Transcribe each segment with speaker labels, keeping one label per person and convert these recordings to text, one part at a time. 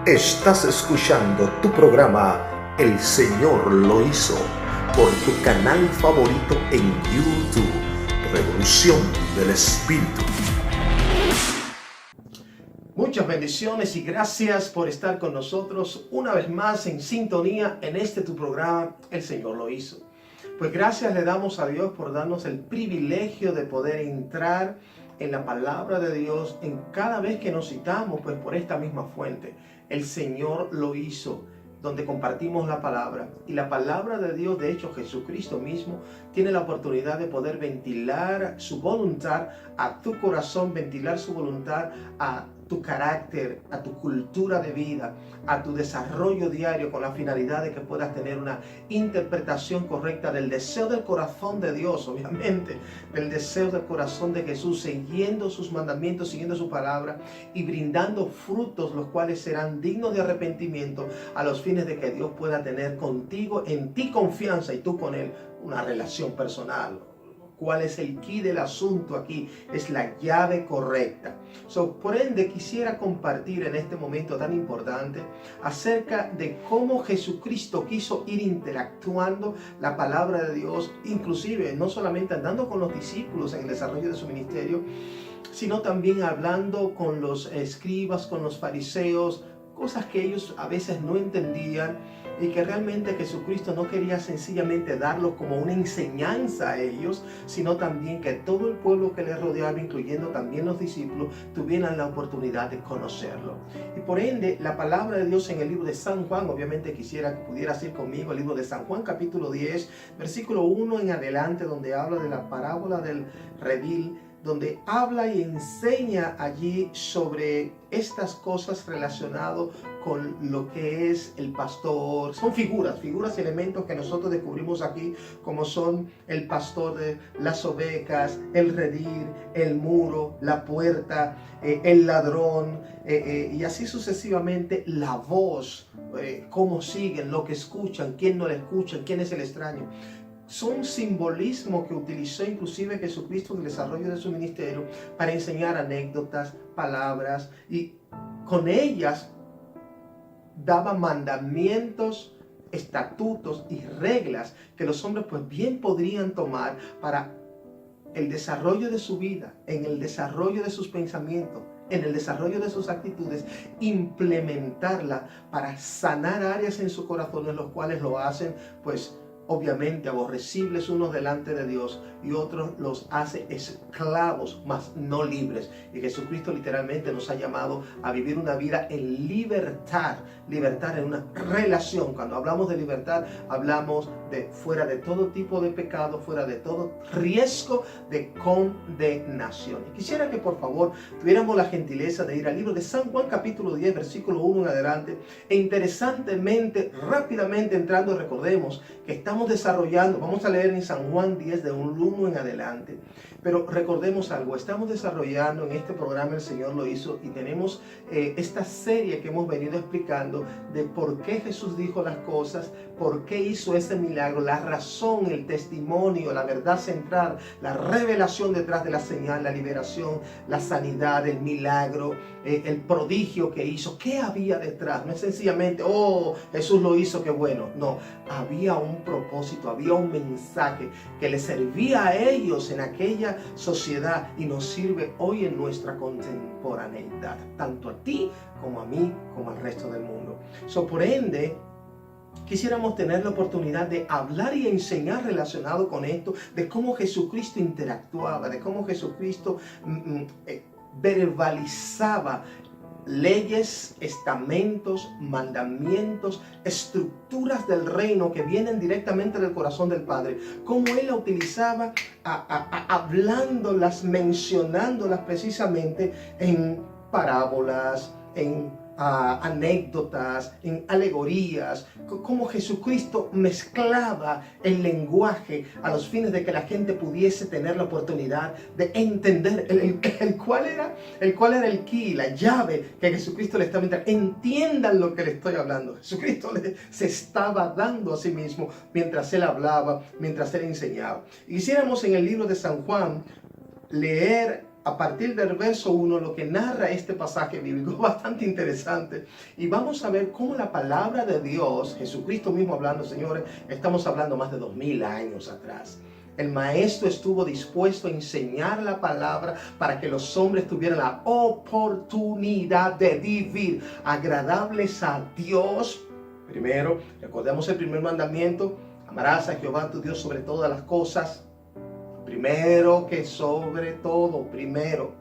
Speaker 1: Estás escuchando tu programa El Señor lo hizo por tu canal favorito en YouTube, Revolución del Espíritu. Muchas bendiciones y gracias por estar con nosotros una vez más en sintonía en tu programa El Señor lo hizo. Pues gracias le damos a Dios por darnos el privilegio de poder entrar en la palabra de Dios en cada vez que nos citamos, pues por esta misma fuente. El Señor lo hizo, donde compartimos la palabra. Y la palabra de Dios, de hecho Jesucristo mismo, tiene la oportunidad de poder ventilar su voluntad a tu corazón, ventilar su voluntad a tu carácter, a tu cultura de vida, a tu desarrollo diario, con la finalidad de que puedas tener una interpretación correcta del deseo del corazón de Dios, obviamente, del deseo del corazón de Jesús, siguiendo sus mandamientos, siguiendo su palabra y brindando frutos los cuales serán dignos de arrepentimiento a los fines de que Dios pueda tener contigo, en ti confianza y tú con Él una relación personal. ¿Cuál es el key del asunto aquí? Es la llave correcta. Por ende, quisiera compartir en este momento tan importante acerca de cómo Jesucristo quiso ir interactuando la palabra de Dios, inclusive no solamente andando con los discípulos en el desarrollo de su ministerio, sino también hablando con los escribas, con los fariseos, cosas que ellos a veces no entendían y que realmente Jesucristo no quería sencillamente darlo como una enseñanza a ellos, sino también que todo el pueblo que les rodeaba, incluyendo también los discípulos, tuvieran la oportunidad de conocerlo. Y por ende, la palabra de Dios en el libro de San Juan, obviamente quisiera que pudieras ir conmigo al libro de San Juan, capítulo 10, versículo 1 en adelante, donde habla de la parábola del redil, donde habla y enseña allí sobre estas cosas relacionadas con lo que es el pastor. Son figuras y elementos que nosotros descubrimos aquí, como son el pastor de las ovejas, el redil, el muro, la puerta, el ladrón, y así sucesivamente la voz, cómo siguen, lo que escuchan, quién no le escucha, quién es el extraño. Son simbolismos que utilizó inclusive Jesucristo en el desarrollo de su ministerio para enseñar anécdotas, palabras, y con ellas daba mandamientos, estatutos y reglas que los hombres pues bien podrían tomar para el desarrollo de su vida, en el desarrollo de sus pensamientos, en el desarrollo de sus actitudes, implementarla para sanar áreas en su corazón en los cuales lo hacen pues obviamente aborrecibles unos delante de Dios y otros los hace esclavos, mas no libres. Y Jesucristo literalmente nos ha llamado a vivir una vida en libertad, libertad en una relación. Cuando hablamos de libertad, hablamos de fuera de todo tipo de pecado, fuera de todo riesgo de condenación. Y quisiera que por favor tuviéramos la gentileza de ir al libro de San Juan capítulo 10, versículo 1 en adelante, e interesantemente, rápidamente entrando, recordemos que estamos desarrollando, vamos a leer en San Juan 10 de un 1 en adelante, pero recordemos algo, estamos desarrollando en este programa El Señor lo hizo y tenemos esta serie que hemos venido explicando de por qué Jesús dijo las cosas, por qué hizo ese milagro, la razón, el testimonio, la verdad central, la revelación detrás de la señal, la liberación, la sanidad, el milagro, el prodigio que hizo, qué había detrás. No es sencillamente, oh, Jesús lo hizo, qué bueno. No, había un propósito, había un mensaje que les servía a ellos en aquella sociedad y nos sirve hoy en nuestra contemporaneidad, tanto a ti como a mí, como al resto del mundo. Por ende, quisiéramos tener la oportunidad de hablar y enseñar relacionado con esto, de cómo Jesucristo interactuaba, de cómo Jesucristo verbalizaba leyes, estamentos, mandamientos, estructuras del reino que vienen directamente del corazón del Padre, cómo Él la utilizaba hablándolas, mencionándolas precisamente en parábolas, en anécdotas, en alegorías, cómo Jesucristo mezclaba el lenguaje a los fines de que la gente pudiese tener la oportunidad de entender el cuál era el key, la llave que Jesucristo le estaba entrando. Entiendan lo que le estoy hablando. Jesucristo se estaba dando a sí mismo mientras Él hablaba, mientras Él enseñaba. Y quisiéramos en el libro de San Juan leer a partir del verso 1, lo que narra este pasaje bíblico es bastante interesante. Y vamos a ver cómo la palabra de Dios, Jesucristo mismo hablando, señores, estamos hablando más de 2000 años atrás. El maestro estuvo dispuesto a enseñar la palabra para que los hombres tuvieran la oportunidad de vivir agradables a Dios. Primero, recordemos el primer mandamiento: amarás a Jehová tu Dios sobre todas las cosas. Primero que sobre todo, primero,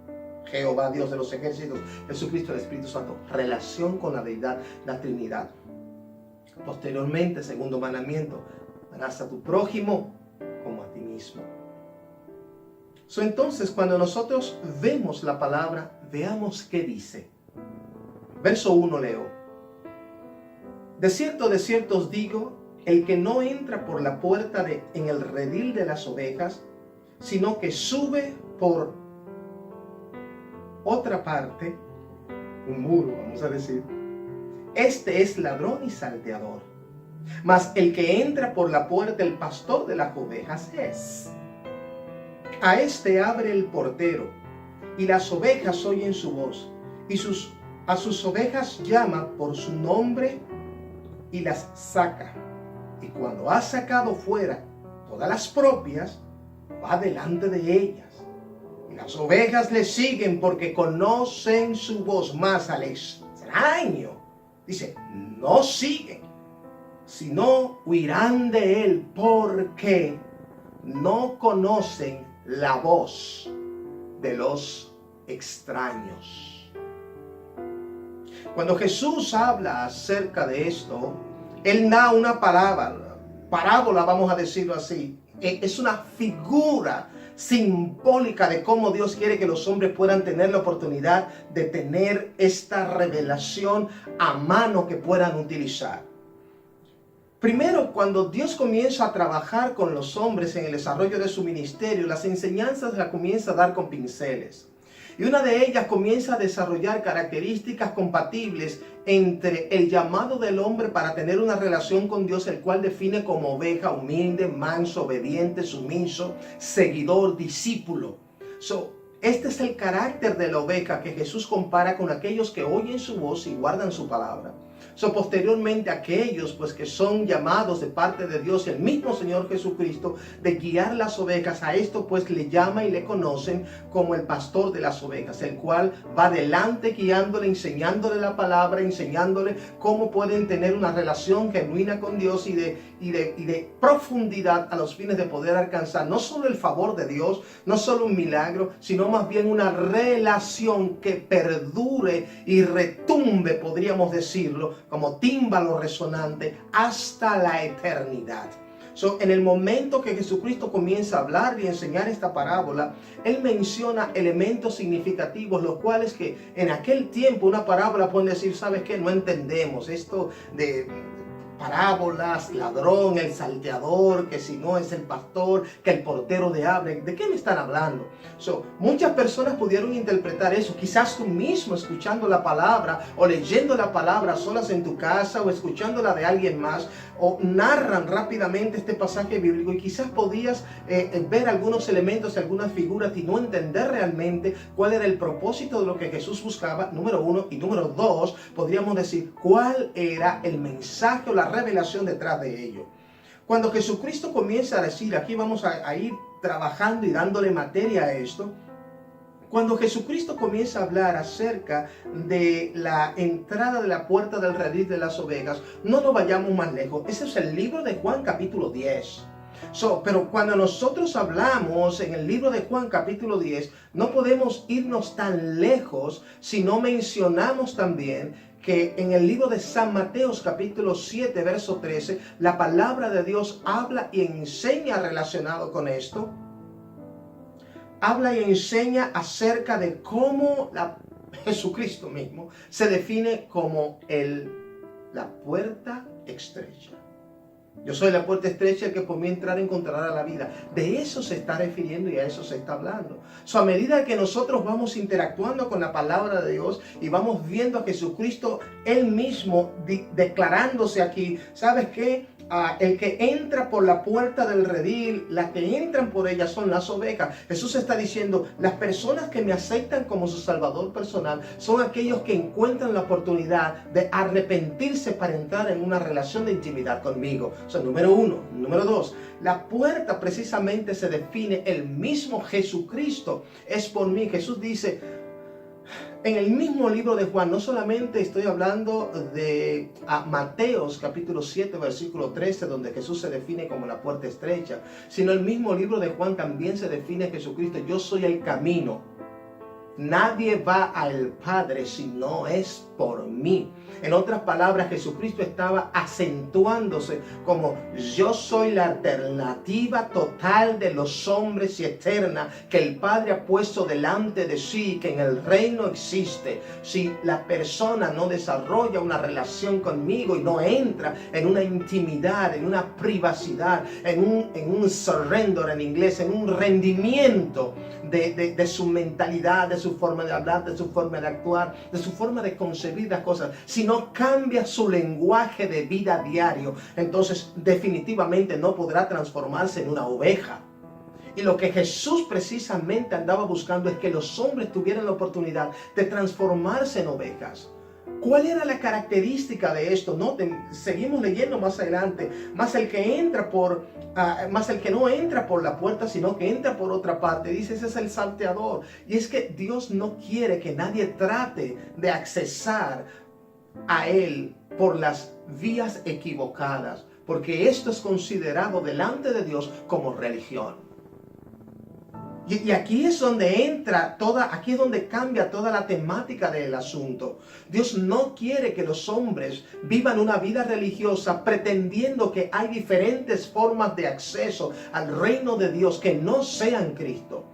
Speaker 1: Jehová Dios de los ejércitos, Jesucristo, el Espíritu Santo. Relación con la deidad, la Trinidad. Posteriormente, segundo mandamiento: amarás a tu prójimo como a ti mismo. Entonces, cuando nosotros vemos la palabra, veamos qué dice. Verso 1 leo: de cierto os digo, el que no entra por la puerta en el redil de las ovejas, sino que sube por otra parte, un muro, vamos a decir, este es ladrón y salteador. Mas el que entra por la puerta, el pastor de las ovejas es. A este abre el portero, y las ovejas oyen su voz, y a sus ovejas llama por su nombre y las saca. Y cuando ha sacado fuera todas las propias, va delante de ellas. Y las ovejas le siguen porque conocen su voz. Más al extraño, dice, no siguen, sino huirán de él porque no conocen la voz de los extraños. Cuando Jesús habla acerca de esto, Él da una parábola, vamos a decirlo así. Es una figura simbólica de cómo Dios quiere que los hombres puedan tener la oportunidad de tener esta revelación a mano que puedan utilizar. Primero, cuando Dios comienza a trabajar con los hombres en el desarrollo de su ministerio, las enseñanzas las comienza a dar con pinceles. Y una de ellas comienza a desarrollar características compatibles entre el llamado del hombre para tener una relación con Dios, el cual define como oveja, humilde, manso, obediente, sumiso, seguidor, discípulo. Este es el carácter de la oveja que Jesús compara con aquellos que oyen su voz y guardan su palabra. Posteriormente aquellos pues que son llamados de parte de Dios, el mismo Señor Jesucristo, de guiar las ovejas, a esto pues le llama y le conocen como el pastor de las ovejas, el cual va adelante guiándole, enseñándole la palabra, enseñándole cómo pueden tener una relación genuina con Dios y de profundidad a los fines de poder alcanzar no solo el favor de Dios, no solo un milagro, sino más bien una relación que perdure y retumbe, podríamos decirlo, como tímbalo resonante hasta la eternidad. En el momento que Jesucristo comienza a hablar y enseñar esta parábola, Él menciona elementos significativos, los cuales que en aquel tiempo una parábola pueden decir, ¿sabes qué? No entendemos esto de parábolas, ladrón, el salteador, que si no es el pastor, que el portero de abre. ¿De qué me están hablando? Muchas personas pudieron interpretar eso. Quizás tú mismo escuchando la palabra o leyendo la palabra solas en tu casa o escuchándola de alguien más, o narran rápidamente este pasaje bíblico y quizás podías ver algunos elementos, algunas figuras y no entender realmente cuál era el propósito de lo que Jesús buscaba, número uno, y número dos, podríamos decir cuál era el mensaje o la revelación detrás de ello. Cuando Jesucristo comienza a decir, aquí vamos a ir trabajando y dándole materia a esto, cuando Jesucristo comienza a hablar acerca de la entrada de la puerta del redil de las ovejas, no nos vayamos más lejos. Ese es el libro de Juan capítulo 10. Pero cuando nosotros hablamos en el libro de Juan capítulo 10, no podemos irnos tan lejos si no mencionamos también que en el libro de San Mateo capítulo 7 verso 13, la palabra de Dios habla y enseña relacionado con esto. Habla y enseña acerca de cómo Jesucristo mismo se define como la puerta estrecha. Yo soy la puerta estrecha, el que por mí entrar encontrará la vida. De eso se está refiriendo y a eso se está hablando. A medida que nosotros vamos interactuando con la palabra de Dios y vamos viendo a Jesucristo Él mismo declarándose aquí, ¿sabes qué? el que entra por la puerta del redil, las que entran por ella son las ovejas. Jesús está diciendo, las personas que me aceptan como su Salvador personal son aquellos que encuentran la oportunidad de arrepentirse para entrar en una relación de intimidad conmigo. O sea, número uno. Número dos, la puerta precisamente se define el mismo Jesucristo. Es por mí. Jesús dice, en el mismo libro de Juan, no solamente estoy hablando de Mateos capítulo 7 versículo 13, donde Jesús se define como la puerta estrecha, sino el mismo libro de Juan también se define a Jesucristo: yo soy el camino. Nadie va al Padre si no es por mí. En otras palabras, Jesucristo estaba acentuándose como yo soy la alternativa total de los hombres y eterna que el Padre ha puesto delante de sí, que en el reino existe. Si la persona no desarrolla una relación conmigo y no entra en una intimidad, en una privacidad, en un surrender en inglés, en un rendimiento de su mentalidad, de su forma de hablar, de su forma de actuar, de su forma de concebir las cosas, si no cambia su lenguaje de vida diario, entonces definitivamente no podrá transformarse en una oveja. Y lo que Jesús precisamente andaba buscando es que los hombres tuvieran la oportunidad de transformarse en ovejas. ¿Cuál era la característica de esto? Seguimos leyendo más adelante. Más el que no entra por la puerta, sino que entra por otra parte. Dice, ese es el salteador. Y es que Dios no quiere que nadie trate de accesar a Él por las vías equivocadas, porque esto es considerado delante de Dios como religión. Y aquí es donde aquí es donde cambia toda la temática del asunto. Dios no quiere que los hombres vivan una vida religiosa pretendiendo que hay diferentes formas de acceso al reino de Dios que no sean Cristo.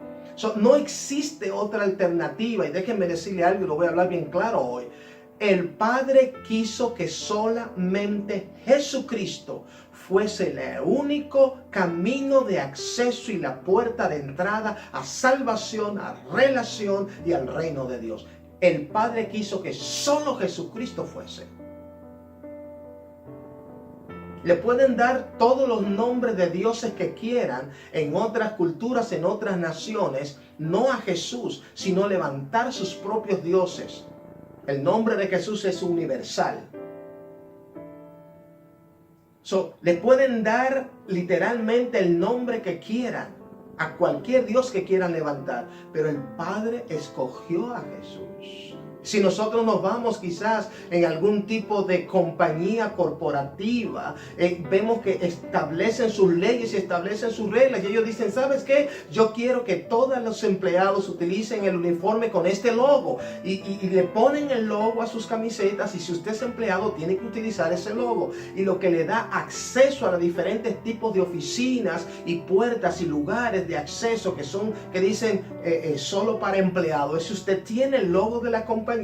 Speaker 1: No existe otra alternativa, y déjenme decirle algo y lo voy a hablar bien claro hoy. El Padre quiso que solamente Jesucristo fuese el único camino de acceso y la puerta de entrada a salvación, a relación y al reino de Dios. El Padre quiso que solo Jesucristo fuese. Le pueden dar todos los nombres de dioses que quieran en otras culturas, en otras naciones, no a Jesús, sino levantar sus propios dioses. El nombre de Jesús es universal. Le pueden dar literalmente el nombre que quieran a cualquier Dios que quieran levantar, pero el Padre escogió a Jesús. Si nosotros nos vamos quizás en algún tipo de compañía corporativa, vemos que establecen sus leyes y establecen sus reglas. Y ellos dicen, ¿sabes qué? Yo quiero que todos los empleados utilicen el uniforme con este logo. Y le ponen el logo a sus camisetas. Y si usted es empleado, tiene que utilizar ese logo. Y lo que le da acceso a los diferentes tipos de oficinas y puertas y lugares de acceso que dicen solo para empleados. Si usted tiene el logo de la compañía,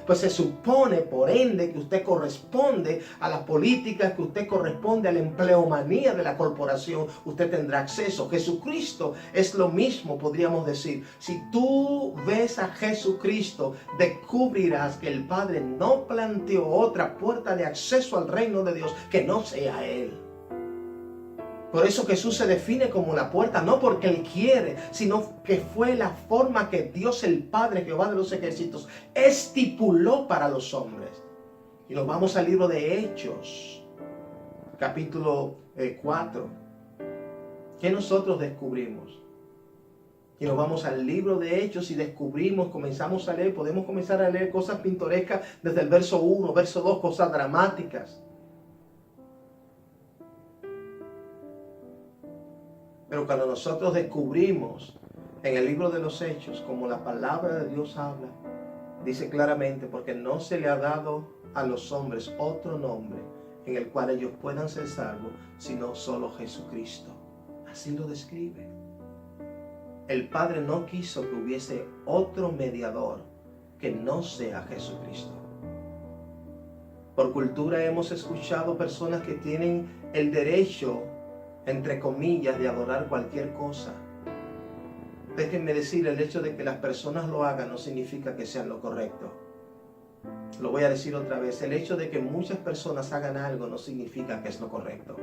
Speaker 1: pues se supone por ende que usted corresponde a las políticas, que usted corresponde a la empleomanía de la corporación, usted tendrá acceso. Jesucristo es lo mismo, podríamos decir. Si tú ves a Jesucristo, descubrirás que el Padre no planteó otra puerta de acceso al reino de Dios que no sea Él. Por eso Jesús se define como la puerta, no porque Él quiere, sino que fue la forma que Dios el Padre, Jehová de los ejércitos, estipuló para los hombres. Y nos vamos al libro de Hechos, capítulo 4. ¿Qué nosotros descubrimos? Y nos vamos al libro de Hechos y descubrimos, comenzamos a leer, podemos comenzar a leer cosas pintorescas desde el verso 1, verso 2, cosas dramáticas. Pero cuando nosotros descubrimos en el libro de los Hechos, como la palabra de Dios habla, dice claramente, porque no se le ha dado a los hombres otro nombre en el cual ellos puedan ser salvos, sino solo Jesucristo. Así lo describe. El Padre no quiso que hubiese otro mediador que no sea Jesucristo. Por cultura hemos escuchado personas que tienen el derecho, entre comillas, de adorar cualquier cosa. Déjenme decir, el hecho de que las personas lo hagan no significa que sean lo correcto. Lo voy a decir otra vez, el hecho de que muchas personas hagan algo no significa que es lo correcto.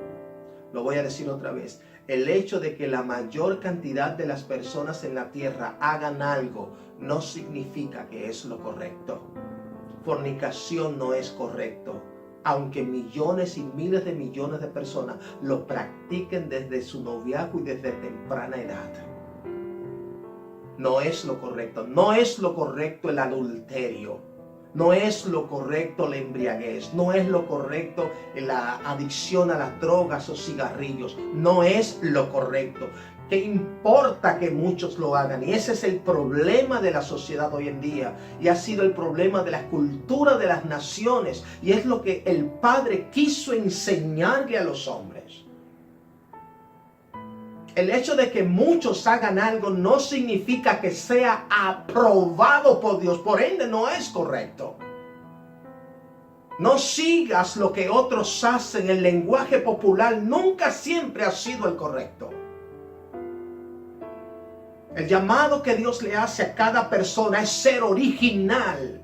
Speaker 1: Lo voy a decir otra vez. El hecho de que la mayor cantidad de las personas en la tierra hagan algo no significa que es lo correcto. Fornicación no es correcto, aunque millones y miles de millones de personas lo practiquen desde su noviazgo y desde temprana edad. No es lo correcto. No es lo correcto el adulterio. No es lo correcto la embriaguez. No es lo correcto la adicción a las drogas o cigarrillos. No es lo correcto. ¿Qué importa que muchos lo hagan? Y ese es el problema de la sociedad hoy en día. Y ha sido el problema de la cultura de las naciones. Y es lo que el Padre quiso enseñarle a los hombres. El hecho de que muchos hagan algo no significa que sea aprobado por Dios. Por ende, no es correcto. No sigas lo que otros hacen. El lenguaje popular nunca siempre ha sido el correcto. El llamado que Dios le hace a cada persona es ser original.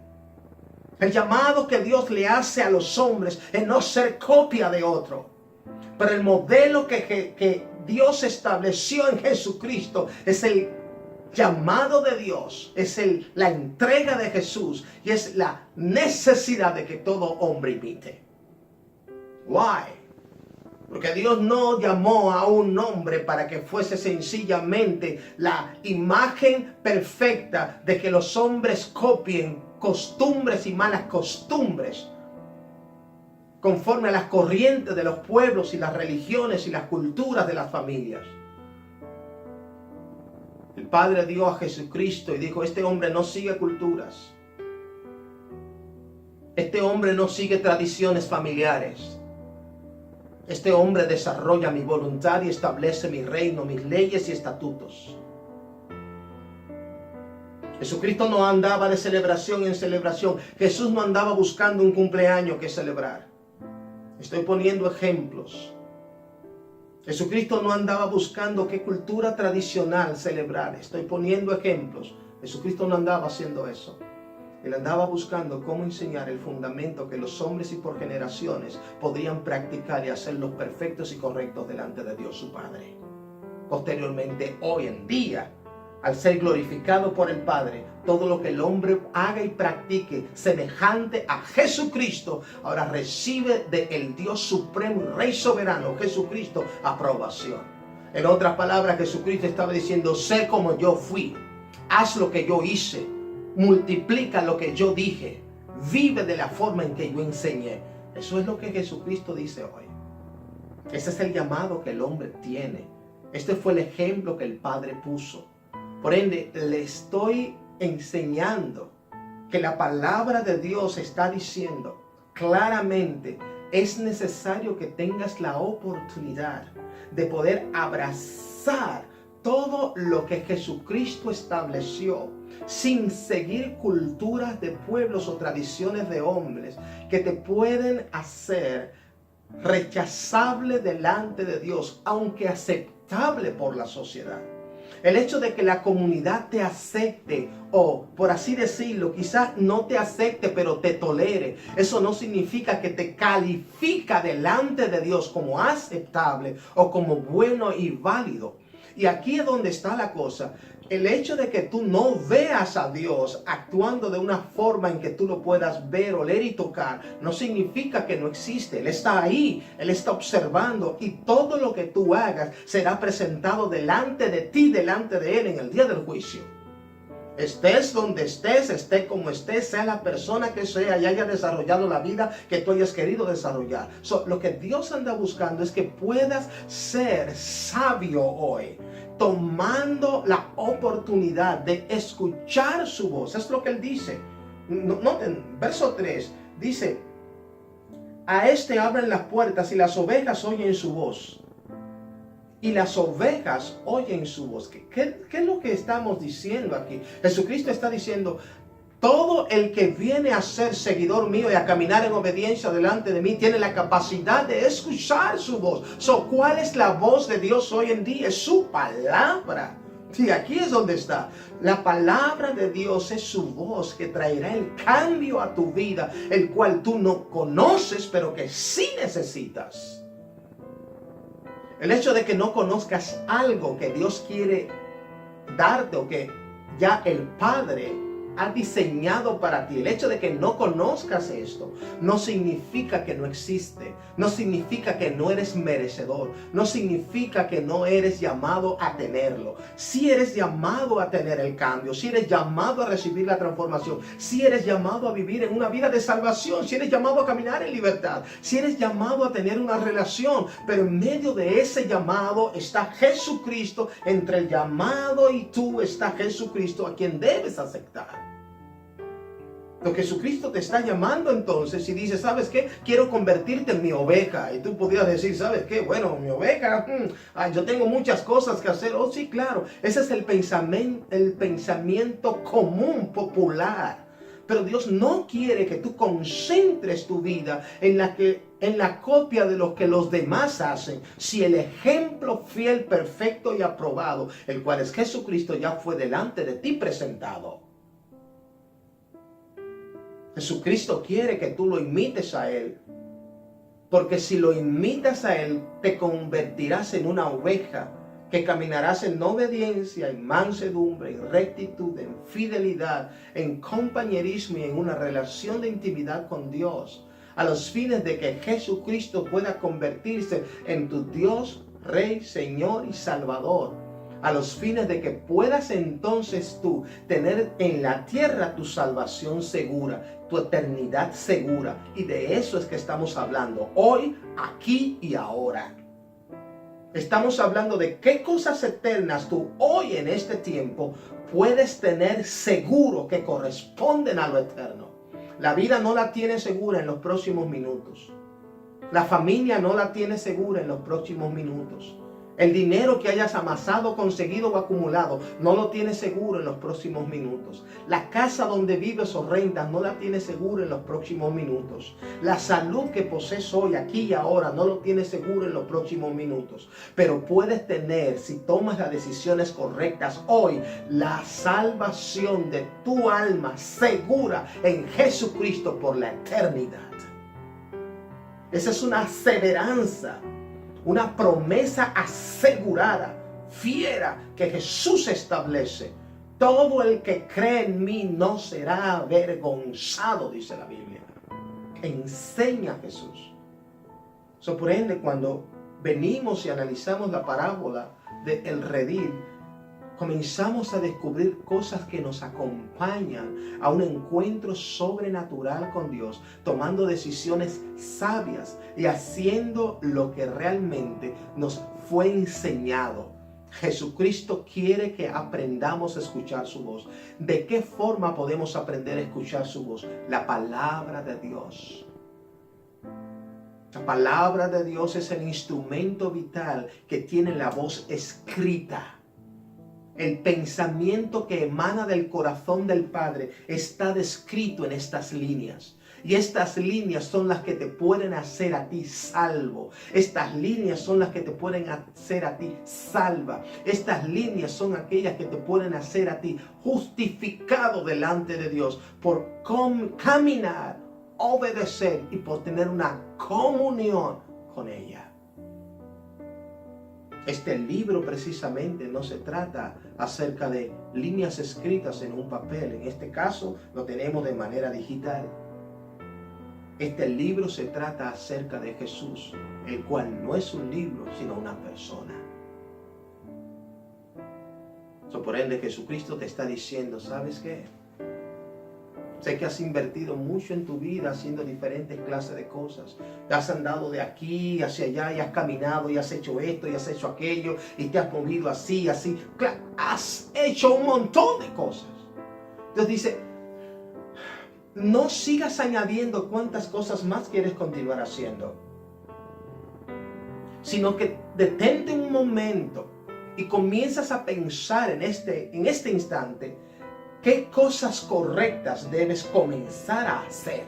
Speaker 1: El llamado que Dios le hace a los hombres es no ser copia de otro. Pero el modelo que Dios estableció en Jesucristo es el llamado de Dios, es la entrega de Jesús y es la necesidad de que todo hombre imite. Why? Porque Dios no llamó a un hombre para que fuese sencillamente la imagen perfecta de que los hombres copien costumbres y malas costumbres conforme a las corrientes de los pueblos y las religiones y las culturas de las familias. El Padre dio a Jesucristo y dijo: este hombre no sigue culturas. Este hombre no sigue tradiciones familiares. Este hombre desarrolla mi voluntad y establece mi reino, mis leyes y estatutos. Jesucristo no andaba de celebración en celebración. Jesús no andaba buscando un cumpleaños que celebrar. Estoy poniendo ejemplos. Jesucristo no andaba buscando qué cultura tradicional celebrar. Estoy poniendo ejemplos. Jesucristo no andaba haciendo eso. Él andaba buscando cómo enseñar el fundamento que los hombres y por generaciones podrían practicar y hacerlos perfectos y correctos delante de Dios su Padre. Posteriormente, hoy en día, al ser glorificado por el Padre, todo lo que el hombre haga y practique semejante a Jesucristo, ahora recibe del Dios supremo y Rey soberano, Jesucristo, aprobación. En otras palabras, Jesucristo estaba diciendo: sé como yo fui, haz lo que yo hice, multiplica lo que yo dije, vive de la forma en que yo enseñé. Eso es lo que Jesucristo dice hoy. Ese es el llamado que el hombre tiene. Este fue el ejemplo que el Padre puso. Por ende, le estoy enseñando que la palabra de Dios está diciendo claramente: es necesario que tengas la oportunidad de poder abrazar todo lo que Jesucristo estableció, sin seguir culturas de pueblos o tradiciones de hombres que te pueden hacer rechazable delante de Dios, aunque aceptable por la sociedad. El hecho de que la comunidad te acepte, o por así decirlo, quizás no te acepte, pero te tolere, eso no significa que te califica delante de Dios como aceptable o como bueno y válido. Y aquí es donde está la cosa. El hecho de que tú no veas a Dios actuando de una forma en que tú lo puedas ver, oler y tocar, no significa que no existe. Él está ahí, Él está observando, y todo lo que tú hagas será presentado delante de ti, delante de Él en el día del juicio. Estés donde estés, esté como estés, sea la persona que sea y haya desarrollado la vida que tú hayas querido desarrollar. Lo que Dios anda buscando es que puedas ser sabio hoy, tomando la oportunidad de escuchar su voz. Es lo que Él dice. Noten, verso 3, dice: a este abren las puertas y las ovejas oyen su voz. Y las ovejas oyen su voz. ¿Qué es lo que estamos diciendo aquí? Jesucristo está diciendo: todo el que viene a ser seguidor mío y a caminar en obediencia delante de mí tiene la capacidad de escuchar su voz. ¿Cuál es la voz de Dios hoy en día? Es su palabra. Sí, aquí es donde está. La palabra de Dios es su voz que traerá el cambio a tu vida, el cual tú no conoces, pero que sí necesitas. El hecho de que no conozcas algo que Dios quiere darte o que ya el Padre ha diseñado para ti. El hecho de que no conozcas esto no significa que no existe, no significa que no eres merecedor, no significa que no eres llamado a tenerlo. Si eres llamado a tener el cambio, si eres llamado a recibir la transformación, si eres llamado a vivir en una vida de salvación, si eres llamado a caminar en libertad, si eres llamado a tener una relación, pero en medio de ese llamado está Jesucristo. Entre el llamado y tú está Jesucristo, a quien debes aceptar. Jesucristo te está llamando entonces y dice, ¿sabes qué? Quiero convertirte en mi oveja. Y tú podrías decir, ¿sabes qué? Bueno, mi oveja, yo tengo muchas cosas que hacer. Oh, sí, claro. Ese es el pensamiento común, popular. Pero Dios no quiere que tú concentres tu vida en la copia de lo que los demás hacen. Si el ejemplo fiel, perfecto y aprobado, el cual es Jesucristo, ya fue delante de ti presentado. Jesucristo quiere que tú lo imites a Él. Porque si lo imitas a Él, te convertirás en una oveja que caminarás en obediencia, en mansedumbre, en rectitud, en fidelidad, en compañerismo y en una relación de intimidad con Dios, a los fines de que Jesucristo pueda convertirse en tu Dios, Rey, Señor y Salvador. A los fines de que puedas entonces tú tener en la tierra tu salvación segura, tu eternidad segura. Y de eso es que estamos hablando hoy, aquí y ahora. Estamos hablando de qué cosas eternas tú hoy en este tiempo puedes tener seguro que corresponden a lo eterno. La vida no la tienes segura en los próximos minutos. La familia no la tienes segura en los próximos minutos. El dinero que hayas amasado, conseguido o acumulado no lo tienes seguro en los próximos minutos. La casa donde vives o rentas no la tienes seguro en los próximos minutos. La salud que posees hoy, aquí y ahora, no lo tienes seguro en los próximos minutos. Pero puedes tener, si tomas las decisiones correctas hoy, la salvación de tu alma segura en Jesucristo por la eternidad. Esa es una aseveranza. Una promesa asegurada, fiera, que Jesús establece. Todo el que cree en mí no será avergonzado, dice la Biblia. Enseña a Jesús. Por ende, cuando venimos y analizamos la parábola del redil, comenzamos a descubrir cosas que nos acompañan a un encuentro sobrenatural con Dios, tomando decisiones sabias y haciendo lo que realmente nos fue enseñado. Jesucristo quiere que aprendamos a escuchar su voz. ¿De qué forma podemos aprender a escuchar su voz? La palabra de Dios. La palabra de Dios es el instrumento vital que tiene la voz escrita. El pensamiento que emana del corazón del Padre está descrito en estas líneas. Y estas líneas son las que te pueden hacer a ti salvo. Estas líneas son las que te pueden hacer a ti salva. Estas líneas son aquellas que te pueden hacer a ti justificado delante de Dios por caminar, obedecer y por tener una comunión con ella. Este libro precisamente no se trata acerca de líneas escritas en un papel. En este caso lo tenemos de manera digital. Este libro se trata acerca de Jesús, el cual no es un libro, sino una persona. Por ende, Jesucristo te está diciendo, ¿sabes qué? Sé que has invertido mucho en tu vida haciendo diferentes clases de cosas. Te has andado de aquí hacia allá y has caminado y has hecho esto y has hecho aquello y te has movido así, así. Has hecho un montón de cosas. Entonces dice, no sigas añadiendo cuántas cosas más quieres continuar haciendo, sino que detente un momento y comienzas a pensar en este instante qué cosas correctas debes comenzar a hacer.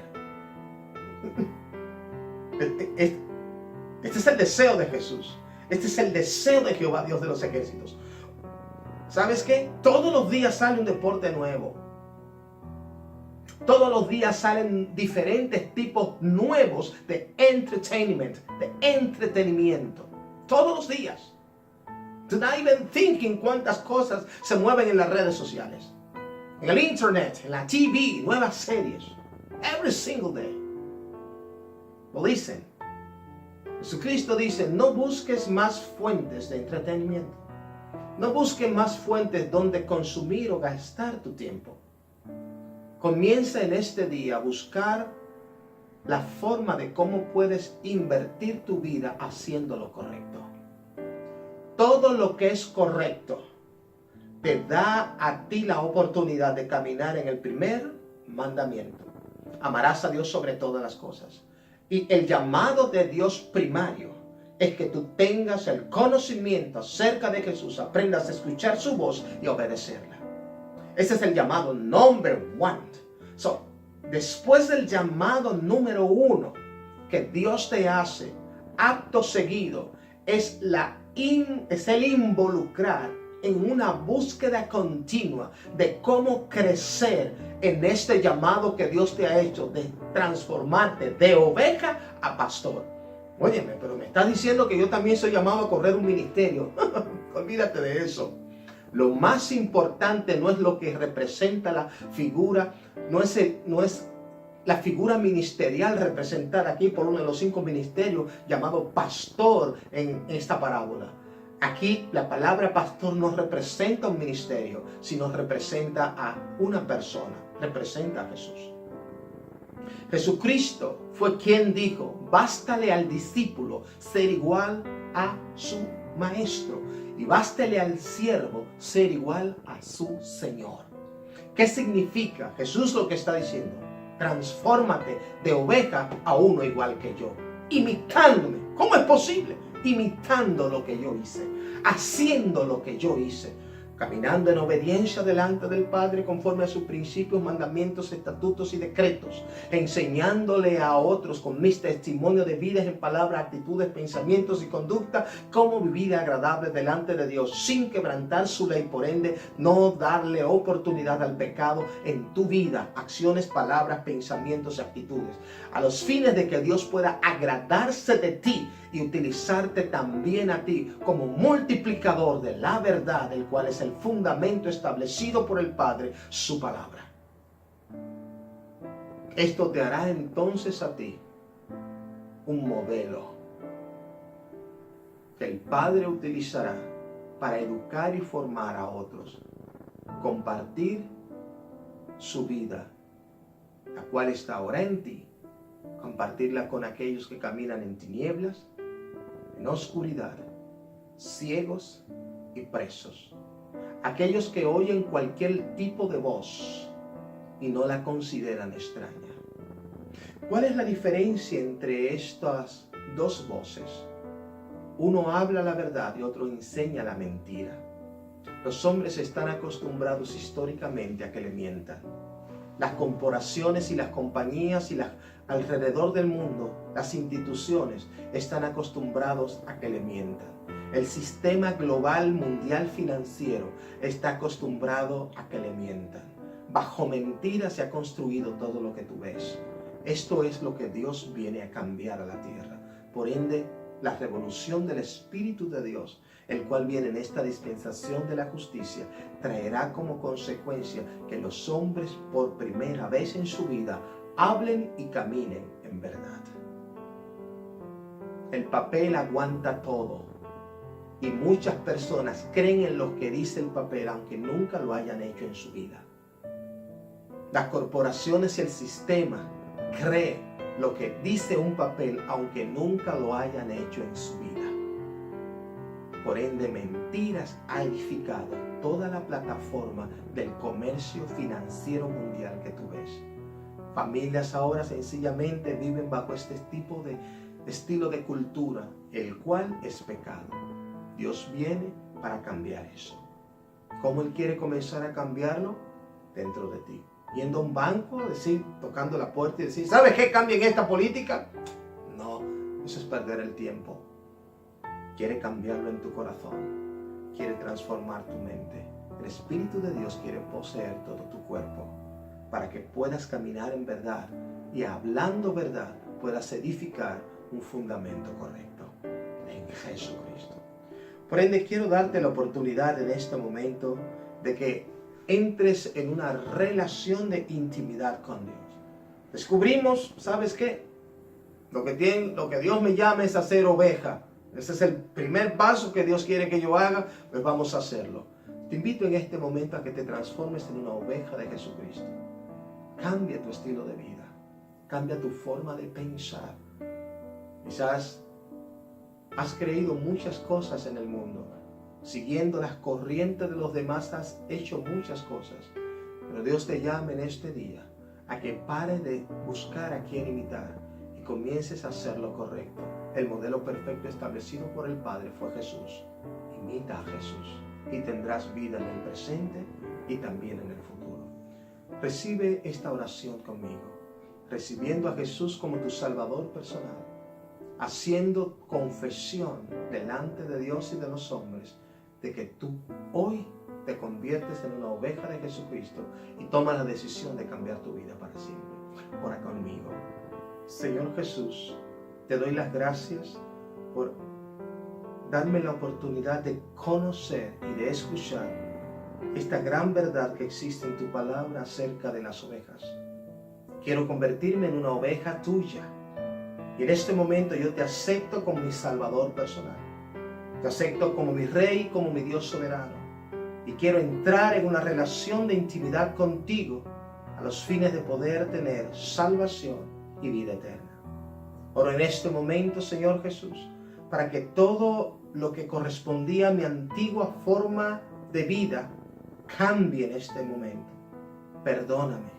Speaker 1: Este es el deseo de Jesús. Este es el deseo de Jehová, Dios de los ejércitos. ¿Sabes qué? Todos los días sale un deporte nuevo. Todos los días salen diferentes tipos nuevos de entertainment, de entretenimiento. todos los días. Do not even think en cuántas cosas se mueven en las redes sociales, en el internet, en la TV, nuevas series. Every single day. But listen, Jesucristo dice, no busques más fuentes de entretenimiento. No busques más fuentes donde consumir o gastar tu tiempo. Comienza en este día a buscar la forma de cómo puedes invertir tu vida haciendo lo correcto. Todo lo que es correcto te da a ti la oportunidad de caminar en el primer mandamiento. Amarás a Dios sobre todas las cosas. Y el llamado de Dios primario es que tú tengas el conocimiento acerca de Jesús, aprendas a escuchar su voz y obedecerla. Ese es el llamado number one. So, después del llamado número 1 que Dios te hace, acto seguido, es el involucrar en una búsqueda continua de cómo crecer en este llamado que Dios te ha hecho de transformarte de oveja a pastor. Óyeme, pero me estás diciendo que yo también soy llamado a correr un ministerio. Olvídate de eso. Lo más importante no es lo que representa la figura, no es la figura ministerial representada aquí por uno de los 5 ministerios llamado pastor en esta parábola. Aquí la palabra pastor no representa un ministerio, sino representa a una persona, representa a Jesús. Jesucristo fue quien dijo, bástale al discípulo ser igual a su maestro y bástale al siervo ser igual a su Señor. ¿Qué significa? Jesús lo que está diciendo, transfórmate de oveja a uno igual que yo, imitándome. ¿Cómo es posible? Imitando lo que yo hice, haciendo lo que yo hice, caminando en obediencia delante del Padre conforme a sus principios, mandamientos, estatutos y decretos, enseñándole a otros con mis testimonios de vida en palabras, actitudes, pensamientos y conducta, cómo vivir agradable delante de Dios sin quebrantar su ley, por ende no darle oportunidad al pecado en tu vida, acciones, palabras, pensamientos y actitudes, a los fines de que Dios pueda agradarse de ti y utilizarte también a ti como multiplicador de la verdad, el cual es el fundamento establecido por el Padre, su palabra. Esto te hará entonces a ti un modelo que el Padre utilizará para educar y formar a otros, compartir su vida, la cual está ahora en ti, compartirla con aquellos que caminan en tinieblas, en oscuridad, ciegos y presos. Aquellos que oyen cualquier tipo de voz y no la consideran extraña. ¿Cuál es la diferencia entre estas dos voces? Uno habla la verdad y otro enseña la mentira. Los hombres están acostumbrados históricamente a que le mientan. Las corporaciones y las compañías y alrededor del mundo, las instituciones, están acostumbrados a que le mientan. El sistema global mundial financiero está acostumbrado a que le mientan. Bajo mentiras se ha construido todo lo que tú ves. Esto es lo que Dios viene a cambiar a la tierra. Por ende, la revolución del Espíritu de Dios, el cual viene en esta dispensación de la justicia, traerá como consecuencia que los hombres por primera vez en su vida hablen y caminen en verdad. El papel aguanta todo y muchas personas creen en lo que dice el papel aunque nunca lo hayan hecho en su vida. Las corporaciones y el sistema creen lo que dice un papel aunque nunca lo hayan hecho en su vida. Por ende, mentiras ha edificado toda la plataforma del comercio financiero mundial que tú ves. Familias ahora sencillamente viven bajo este tipo de estilo de cultura, el cual es pecado. Dios viene para cambiar eso. ¿Cómo Él quiere comenzar a cambiarlo? Dentro de ti. Yendo a un banco, tocando la puerta y decir, ¿sabes qué? ¿Cambien esta política? No, eso es perder el tiempo. Quiere cambiarlo en tu corazón. Quiere transformar tu mente. El Espíritu de Dios quiere poseer todo tu cuerpo para que puedas caminar en verdad y hablando verdad puedas edificar un fundamento correcto. En Jesucristo. Por ende, quiero darte la oportunidad en este momento de que entres en una relación de intimidad con Dios. Descubrimos, ¿sabes qué? Lo que Dios me llama es hacer oveja. Ese es el primer paso que Dios quiere que yo haga, pues vamos a hacerlo. Te invito en este momento a que te transformes en una oveja de Jesucristo. Cambia tu estilo de vida. Cambia tu forma de pensar. Quizás has creído muchas cosas en el mundo. Siguiendo las corrientes de los demás has hecho muchas cosas. Pero Dios te llama en este día a que pares de buscar a quien imitar y comiences a hacer lo correcto. El modelo perfecto establecido por el Padre fue Jesús. Imita a Jesús y tendrás vida en el presente y también en el futuro. Recibe esta oración conmigo, recibiendo a Jesús como tu Salvador personal, haciendo confesión delante de Dios y de los hombres de que tú hoy te conviertes en una oveja de Jesucristo y tomas la decisión de cambiar tu vida para siempre. Ora conmigo. Señor Jesús, te doy las gracias por darme la oportunidad de conocer y de escuchar esta gran verdad que existe en tu palabra acerca de las ovejas. Quiero convertirme en una oveja tuya. Y en este momento yo te acepto como mi Salvador personal. Te acepto como mi Rey, como mi Dios soberano. Y quiero entrar en una relación de intimidad contigo a los fines de poder tener salvación y vida eterna. Oro en este momento, Señor Jesús, para que todo lo que correspondía a mi antigua forma de vida cambie en este momento. Perdóname.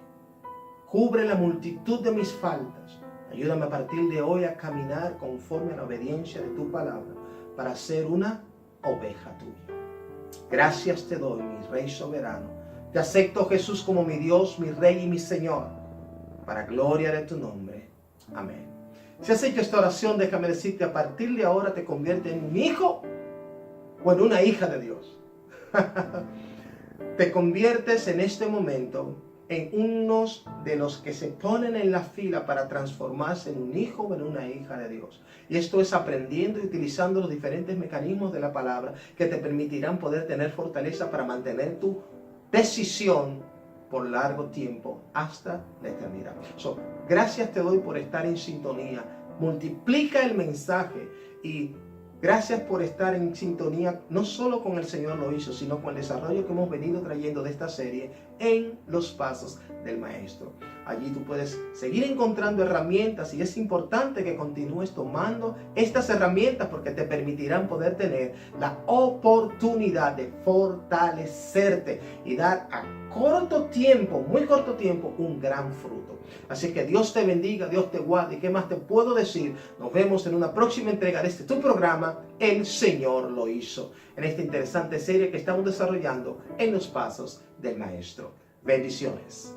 Speaker 1: Cubre la multitud de mis faltas. Ayúdame a partir de hoy a caminar conforme a la obediencia de tu palabra para ser una oveja tuya. Gracias te doy, mi Rey soberano. Te acepto, Jesús, como mi Dios, mi Rey y mi Señor, para gloria de tu nombre. Amén. Si has hecho esta oración, déjame decirte, a partir de ahora te convierte en un hijo o en una hija de Dios. Te conviertes en este momento en unos de los que se ponen en la fila para transformarse en un hijo o en una hija de Dios. Y esto es aprendiendo y utilizando los diferentes mecanismos de la palabra que te permitirán poder tener fortaleza para mantener tu decisión por largo tiempo hasta la eternidad. Gracias te doy por estar en sintonía. Multiplica el mensaje y gracias por estar en sintonía no solo con El Señor lo hizo, sino con el desarrollo que hemos venido trayendo de esta serie en los pasos del Maestro. Allí tú puedes seguir encontrando herramientas y es importante que continúes tomando estas herramientas porque te permitirán poder tener la oportunidad de fortalecerte y dar a corto tiempo, muy corto tiempo, un gran fruto. Así que Dios te bendiga, Dios te guarde. ¿Y qué más te puedo decir? Nos vemos en una próxima entrega de tu programa, El Señor lo hizo, en esta interesante serie que estamos desarrollando en los pasos del Maestro. Bendiciones.